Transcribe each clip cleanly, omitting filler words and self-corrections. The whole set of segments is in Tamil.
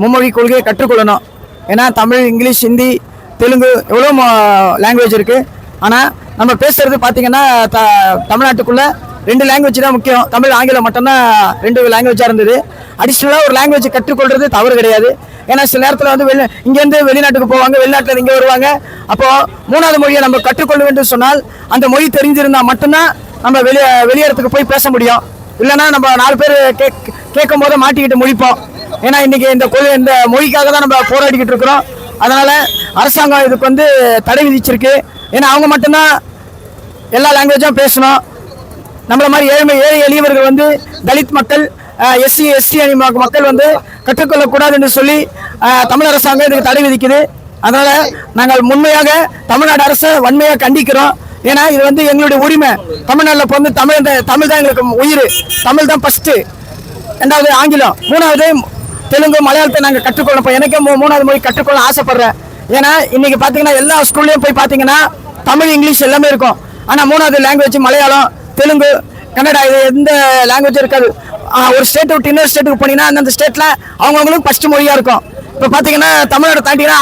மும்மொழி கொள்கையை கற்றுக்கொள்ளணும். ஏன்னா தமிழ், இங்கிலீஷ், ஹிந்தி, தெலுங்கு எவ்வளோ லாங்குவேஜ் இருக்குது. ஆனால் நம்ம பேசுகிறது பார்த்திங்கன்னா தமிழ்நாட்டுக்குள்ளே 2 லாங்குவேஜ் தான் முக்கியம். தமிழ், ஆங்கிலம் மட்டும்தான் 2 லாங்குவேஜாக இருந்தது. அடிஷ்னலாக ஒரு லாங்குவேஜ் கற்றுக்கொள்வது தவறு கிடையாது. ஏன்னா சில நேரத்தில் வந்து இங்கேருந்து வெளிநாட்டுக்கு போவாங்க, வெளிநாட்டில் இங்கே வருவாங்க. அப்போது 3வது மொழியை நம்ம கற்றுக்கொள்ள வேண்டும் சொன்னால் அந்த மொழி தெரிஞ்சிருந்தால் மட்டும்தான் நம்ம வெளியிடத்துக்கு போய் பேச முடியும். இல்லைன்னா நம்ம 4 பேர் கேட்கும் போது மாட்டிக்கிட்டு முடிப்போம். ஏன்னா இன்றைக்கி இந்த மொழிக்காக தான் நம்ம போராடிக்கிட்டு இருக்கிறோம். அதனால் அரசாங்கம் இதுக்கு வந்து தடை விதிச்சிருக்கு. ஏன்னா அவங்க மட்டும்தான் எல்லா லாங்குவேஜும் பேசணும். நம்மள மாதிரி ஏழை எளியவர்கள் வந்து தலித் மக்கள், எஸ்சி மக்கள் வந்து கற்றுக்கொள்ளக்கூடாது என்று சொல்லி தமிழ் அரசாங்கம் இதுக்கு தடை விதிக்குது. அதனால் நாங்கள் உண்மையாக தமிழ்நாடு அரசை வன்மையாக கண்டிக்கிறோம். ஏன்னா இது வந்து எங்களுடைய உரிமை. தமிழ்நாட்டில் பிறந்து தமிழ் தான் எங்களுக்கு உயிர். தமிழ் தான் ஃபஸ்ட்டு, 2வது ஆங்கிலம், 3வது தெலுங்கு, மலையாளத்தை நாங்கள் கற்றுக்கொள்ளணும். இப்போ எனக்கே 3வது மொழி கற்றுக்கொள்ள ஆசைப்பட்றேன். ஏன்னா இன்றைக்கி பார்த்தீங்கன்னா எல்லா ஸ்கூல்லையும் போய் பார்த்தீங்கன்னா தமிழ், இங்கிலீஷ் எல்லாமே இருக்கும். ஆனால் 3வது லாங்குவேஜ் மலையாளம், தெலுங்கு, கன்னடா, இது எந்த லாங்குவேஜும் இருக்காது. ஒரு ஸ்டேட்டை விட்டு இன்னொரு ஸ்டேட்டுக்கு போனீங்கன்னா அந்தந்த ஸ்டேட்டில் அவங்கவுங்களுக்கு ஃபஸ்ட்டு மொழியாக இருக்கும். இப்போ பார்த்தீங்கன்னா தமிழ்நாடு தாண்டிங்கன்னா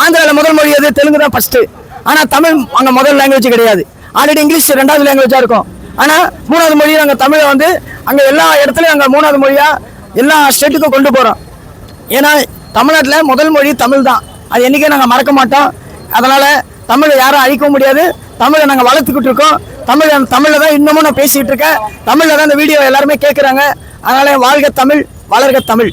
ஆந்திராவில் முதல் மொழி எது? தெலுங்கு தான் ஃபஸ்ட்டு. ஆனால் தமிழ் அங்கே முதல் லாங்குவேஜ் கிடையாது. ஆல்ரெடி இங்கிலீஷ் 2வது லாங்குவேஜாக இருக்கும். ஆனால் 3வது மொழி நாங்கள் தமிழை வந்து அங்கே எல்லா இடத்துலையும் அங்கே 3வது மொழியாக எல்லா ஸ்டேட்டுக்கும் கொண்டு போகிறோம். ஏன்னா தமிழ்நாட்டில் முதல் மொழி தமிழ் தான். அது என்றைக்கே நாங்கள் மறக்க மாட்டோம். அதனால் தமிழை யாரும் அழிக்கவும் முடியாது. தமிழை நாங்கள் வளர்த்துக்கிட்டு இருக்கோம். தமிழில் தான் இன்னமும் நான் பேசிகிட்டு இருக்கேன். தமிழில் தான் இந்த வீடியோ எல்லாருமே கேட்குறாங்க. அதனால் வாழ்க தமிழ், வளர்க தமிழ்.